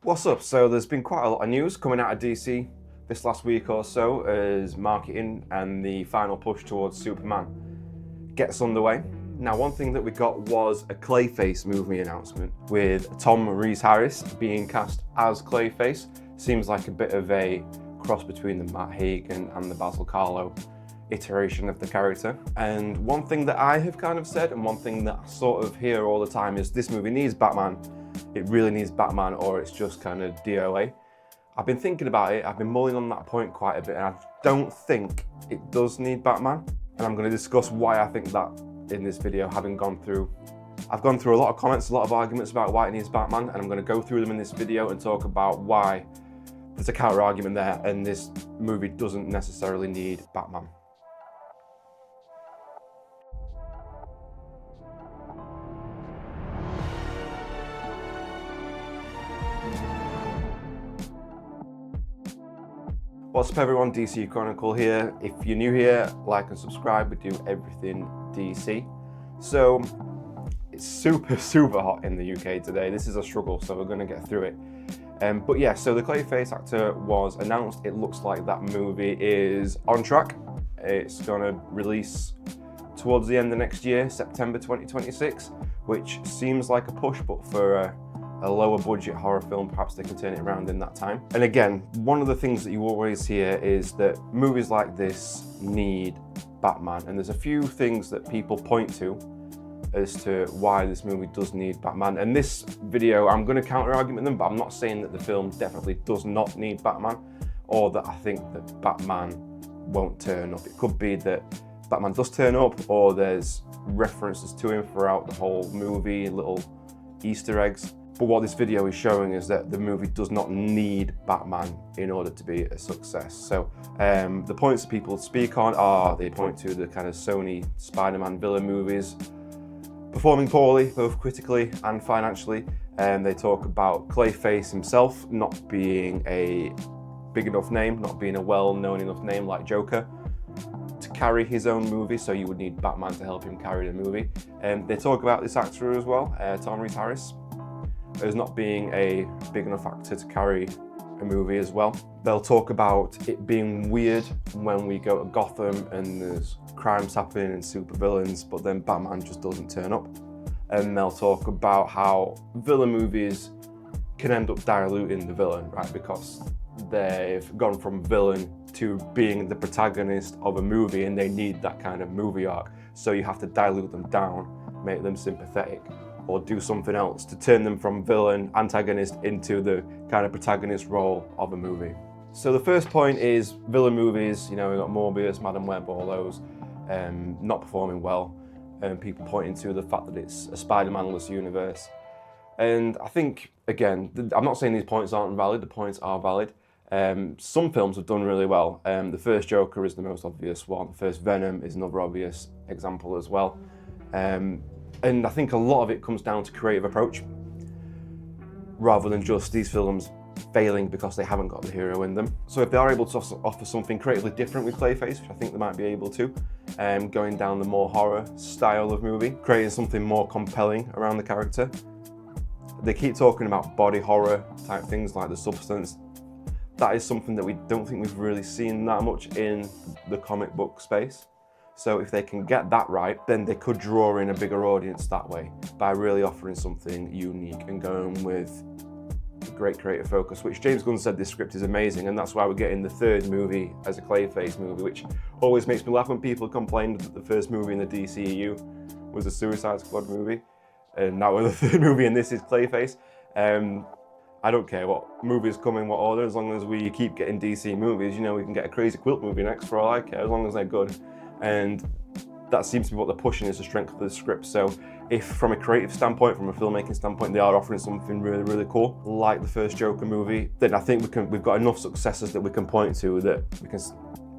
What's up? So there's been quite a lot of news coming out of DC this last week or so as marketing and the final push towards Superman gets underway. Now, one thing that we got was a Clayface movie announcement with Tom Rhys-Harris being cast as Clayface. Seems like a bit of a cross between the Matt Hagen and the Basil Karlo iteration of the character. And one thing that I have kind of said, and one thing that I sort of hear all the time, is this movie needs Batman. It really needs Batman, or it's just kind of DOA. I've been thinking about it, I've been mulling on that point quite a bit, and I don't think it does need Batman. And I'm going to discuss why I think that in this video, I've gone through a lot of comments, a lot of arguments about why it needs Batman, and I'm going to go through them in this video and talk about why there's a counter argument there and this movie doesn't necessarily need Batman. What's up everyone, DC Chronicle here. If you're new here, like and subscribe, we do everything DC. So, it's super hot in the UK today. This is a struggle, so we're gonna get through it. But yeah, so the Clayface actor was announced. It looks like that movie is on track. It's gonna release towards the end of next year, September 2026, which seems like a push, but for a lower budget horror film, perhaps they can turn it around in that time. And again, one of the things that you always hear is that movies like this need Batman. And there's a few things that people point to as to why this movie does need Batman. And this video, I'm going to counter argument them, but I'm not saying that the film definitely does not need Batman, or that I think that Batman won't turn up. It could be that Batman does turn up, or there's references to him throughout the whole movie, little Easter eggs. But what this video is showing is that the movie does not need Batman in order to be a success. So the points that people speak on are, they point to the kind of Sony Spider-Man villain movies performing poorly, both critically and financially. They talk about Clayface himself not being a big enough name, not being a well-known enough name like Joker to carry his own movie, so you would need Batman to help him carry the movie. They talk about this actor as well, Tom Rhys-Harris, as not being a big enough actor to carry a movie as well. They'll talk about it being weird when we go to Gotham and there's crimes happening and supervillains, but then Batman just doesn't turn up. And they'll talk about how villain movies can end up diluting the villain, right? Because they've gone from villain to being the protagonist of a movie and they need that kind of movie arc. So you have to dilute them down, make them sympathetic, or do something else to turn them from villain, antagonist into the kind of protagonist role of a movie. So the first point is villain movies, you know, we've got Morbius, Madam Web, all those, not performing well, and people pointing to the fact that it's a Spider-Man-less universe. And I think, again, I'm not saying these points aren't valid, the points are valid. Some films have done really well. The first Joker is the most obvious one. The first Venom is another obvious example as well. And I think a lot of it comes down to creative approach, rather than just these films failing because they haven't got the hero in them. So if they are able to offer something creatively different with Clayface, which I think they might be able to, going down the more horror style of movie, creating something more compelling around the character. They keep talking about body horror type things like The Substance. That is something that we don't think we've really seen that much in the comic book space. So if they can get that right, then they could draw in a bigger audience that way by really offering something unique and going with great creative focus, which James Gunn said this script is amazing, and that's why we're getting the third movie as a Clayface movie, which always makes me laugh when people complained that the first movie in the DCEU was a Suicide Squad movie, and now the third movie in this is Clayface. I don't care what movies come in what order, as long as we keep getting DC movies. You know, we can get a Crazy Quilt movie next for all I care, as long as they're good. And that seems to be what they're pushing, is the strength of the script. So if from a creative standpoint, from a filmmaking standpoint, they are offering something really cool, like the first Joker movie, then I think we've got enough successes that we can point to that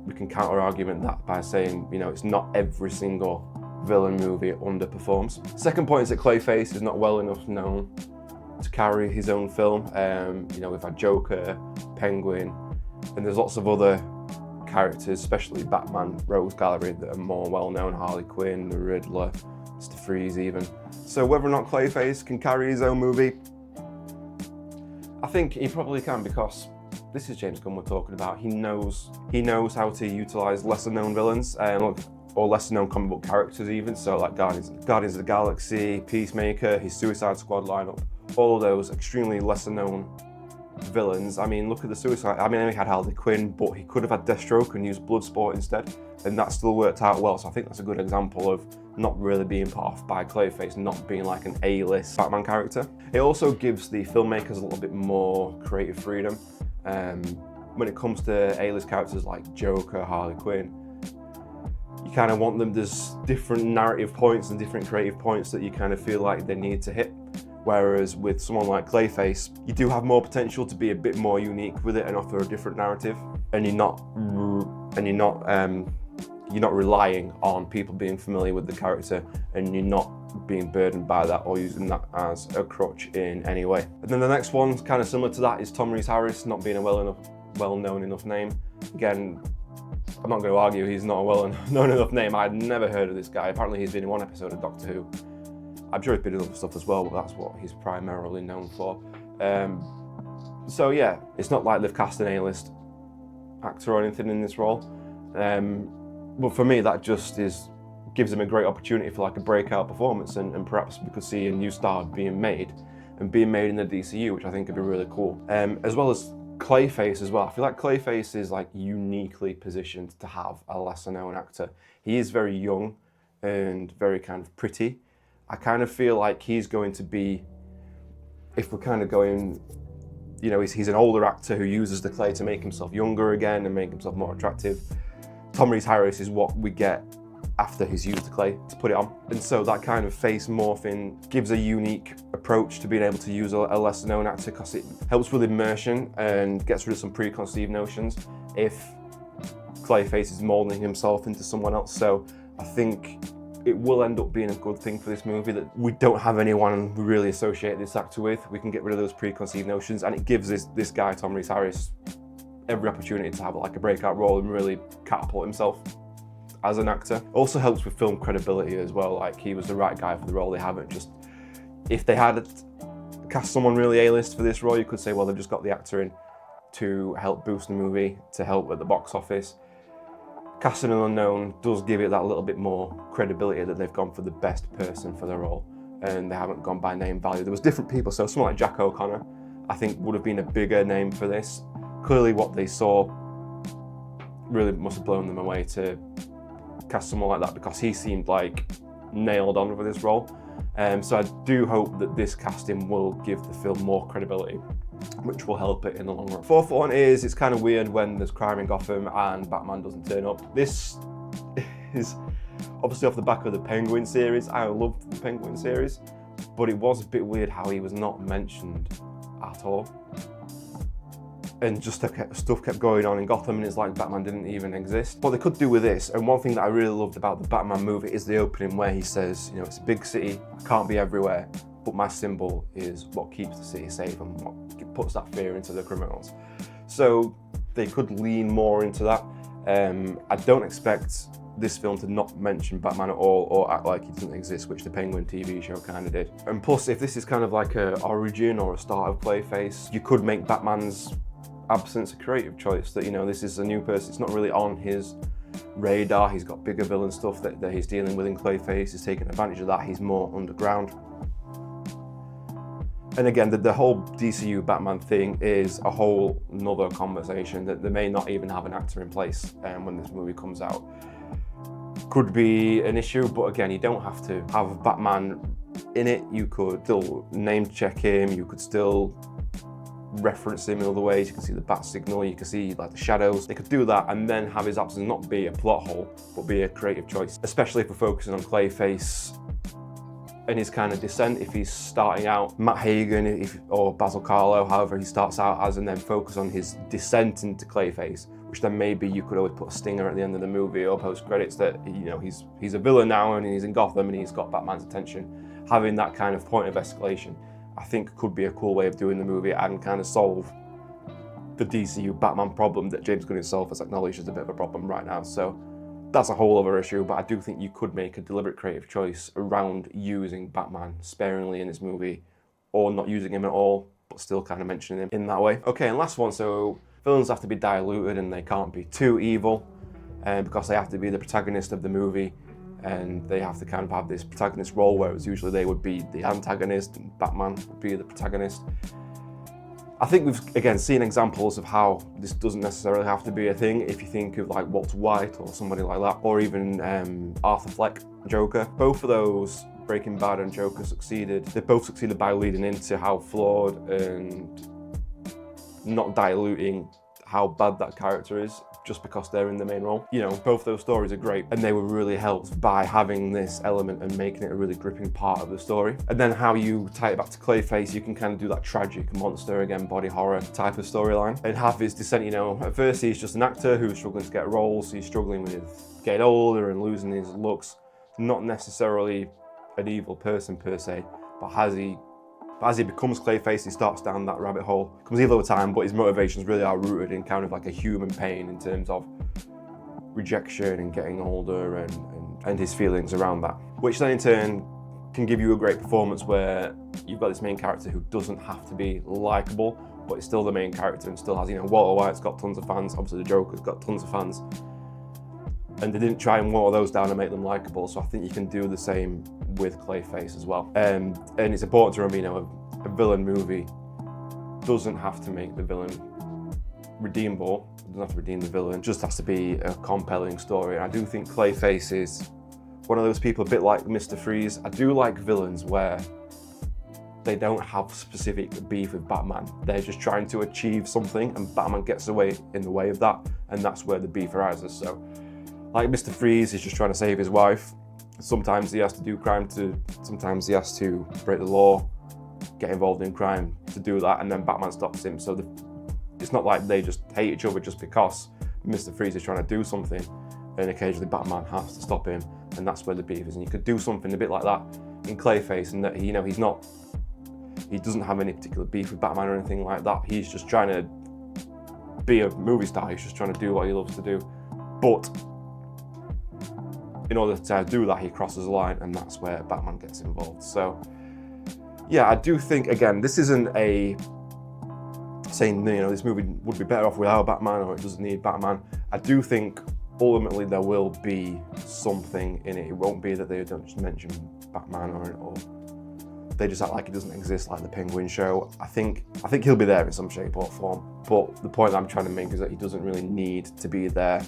we can counter argument that by saying, you know, it's not every single villain movie underperforms. Second point is that Clayface is not well enough known to carry his own film. You know, we've had Joker, Penguin, and there's lots of other characters, especially Batman Rogues Gallery, that are more well-known, Harley Quinn, the Riddler, Mr. Freeze even. So whether or not Clayface can carry his own movie, I think he probably can, because this is James Gunn we're talking about. He knows how to utilize lesser known villains or lesser known comic book characters even. So like Guardians of the Galaxy, Peacemaker, his Suicide Squad lineup, all of those extremely lesser known villains. I mean, look at the Suicide. I mean, he had Harley Quinn, but he could have had Deathstroke and used Bloodsport instead, and that still worked out well. So I think that's a good example of not really being put off by Clayface, not being like an A-list Batman character. It also gives the filmmakers a little bit more creative freedom. When it comes to A-list characters like Joker, Harley Quinn, you kind of want them, there's different narrative points and different creative points that you kind of feel like they need to hit. Whereas with someone like Clayface, you do have more potential to be a bit more unique with it and offer a different narrative, and you're not relying on people being familiar with the character, and you're not being burdened by that or using that as a crutch in any way. And then the next one, kind of similar to that, is Tom Rhys-Harris not being a well-known enough name. Again, I'm not going to argue he's not a well-known enough name. I'd never heard of this guy. Apparently he's been in one episode of Doctor Who. I'm sure he's been in other stuff as well, but that's what he's primarily known for. So yeah, it's not like they've cast an A-list actor or anything in this role. But for me, that just gives him a great opportunity for like a breakout performance, and perhaps we could see a new star being made in the DCU, which I think would be really cool. As well as Clayface as well. I feel like Clayface is like uniquely positioned to have a lesser known actor. He is very young and very kind of pretty. I kind of feel like he's going to be, if we're kind of going, you know, he's an older actor who uses the clay to make himself younger again and make himself more attractive. Tom Rhys-Harris is what we get after he's used the clay to put it on. And so that kind of face morphing gives a unique approach to being able to use a lesser known actor, because it helps with immersion and gets rid of some preconceived notions if Clayface is molding himself into someone else. So I think it will end up being a good thing for this movie that we don't have anyone we really associate this actor with. We can get rid of those preconceived notions, and it gives this guy, Tom Rhys-Harris, every opportunity to have like a breakout role and really catapult himself as an actor. Also helps with film credibility as well. Like, he was the right guy for the role. They haven't just, if they had cast someone really A-list for this role, you could say, well, they've just got the actor in to help boost the movie, to help at the box office. Casting an unknown does give it that little bit more credibility that they've gone for the best person for the role, and they haven't gone by name value. There was different people, so someone like Jack O'Connor, I think, would have been a bigger name for this. Clearly what they saw really must have blown them away to cast someone like that, because he seemed like nailed on for this role. So I do hope that this casting will give the film more credibility, which will help it in the long run. Fourth one is, it's kind of weird when there's crime in Gotham and Batman doesn't turn up. This is obviously off the back of the Penguin series. I loved the Penguin series, but it was a bit weird how he was not mentioned at all. And just stuff kept going on in Gotham, and it's like Batman didn't even exist. What they could do with this, and one thing that I really loved about the Batman movie, is the opening where he says, you know, it's a big city, I can't be everywhere, but my symbol is what keeps the city safe and what puts that fear into the criminals. So they could lean more into that. I don't expect this film to not mention Batman at all or act like he doesn't exist, which the Penguin TV show kind of did. And plus, if this is kind of like a origin or a start of Clayface, you could make Batman's absence a creative choice, that, you know, this is a new person, it's not really on his radar, he's got bigger villain stuff that he's dealing with in Clayface, he's taking advantage of that, he's more underground. And again, the whole DCU Batman thing is a whole nother conversation that they may not even have an actor in place when this movie comes out. Could be an issue, but again, you don't have to have Batman in it. You could still name check him, you could still reference him in other ways. You can see the bat signal, you can see like the shadows. They could do that and then have his absence not be a plot hole, but be a creative choice, especially if we're focusing on Clayface and his kind of descent. If he's starting out Matt Hagen or Basil Karlo, however he starts out as, and then focus on his descent into Clayface, which then maybe you could always put a stinger at the end of the movie or post credits that, you know, he's a villain now and he's in Gotham and he's got Batman's attention. Having that kind of point of escalation, I think, could be a cool way of doing the movie and kind of solve the DCU Batman problem that James Gunn himself has acknowledged is a bit of a problem right now. So that's a whole other issue, but I do think you could make a deliberate creative choice around using Batman sparingly in this movie, or not using him at all, but still kind of mentioning him in that way. Okay, and last one, so villains have to be diluted and they can't be too evil, because they have to be the protagonist of the movie, and they have to kind of have this protagonist role, whereas usually they would be the antagonist and Batman would be the protagonist. I think we've, again, seen examples of how this doesn't necessarily have to be a thing. If you think of like Walter White or somebody like that, or even Arthur Fleck, Joker. Both of those, Breaking Bad and Joker, they both succeeded by leading into how flawed and not diluting how bad that character is just because they're in the main role. You know, both those stories are great, and they were really helped by having this element and making it a really gripping part of the story. And then how you tie it back to Clayface, you can kind of do that tragic monster, again, body horror type of storyline, and have his descent. You know, at first he's just an actor who's struggling to get roles, he's struggling with getting older and losing his looks. Not necessarily an evil person per se, but as he becomes Clayface, he starts down that rabbit hole. Becomes evil over time, but his motivations really are rooted in kind of like a human pain in terms of rejection and getting older and his feelings around that. Which then in turn can give you a great performance where you've got this main character who doesn't have to be likable, but is still the main character and still has, you know, Walter White's got tons of fans, obviously the Joker's got tons of fans. And they didn't try and water those down and make them likable, so I think you can do the same with Clayface as well. And it's important to remember, you know, a villain movie doesn't have to make the villain redeemable, it doesn't have to redeem the villain, it just has to be a compelling story. And I do think Clayface is one of those people, a bit like Mr. Freeze. I do like villains where they don't have specific beef with Batman. They're just trying to achieve something and Batman gets away in the way of that, and that's where the beef arises. So, like Mr. Freeze is just trying to save his wife. Sometimes he has to do crime sometimes he has to break the law, get involved in crime to do that, and then Batman stops him. So it's not like they just hate each other just because Mr. Freeze is trying to do something, and occasionally Batman has to stop him, and that's where the beef is. And you could do something a bit like that in Clayface, and that, you know, he doesn't have any particular beef with Batman or anything like that. He's just trying to be a movie star. He's just trying to do what he loves to do, but in order to do that, he crosses a line, and that's where Batman gets involved. So, yeah, I do think, again, this isn't a saying, you know, this movie would be better off without Batman or it doesn't need Batman. I do think ultimately there will be something in it. It won't be that they don't just mention Batman or they just act like he doesn't exist, like the Penguin show. I think he'll be there in some shape or form. But the point I'm trying to make is that he doesn't really need to be there,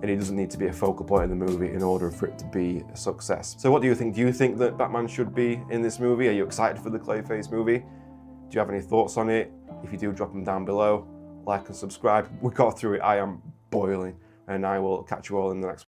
and he doesn't need to be a focal point in the movie in order for it to be a success. So what do you think? Do you think that Batman should be in this movie? Are you excited for the Clayface movie? Do you have any thoughts on it? If you do, drop them down below. Like and subscribe. We got through it. I am boiling, and I will catch you all in the next one.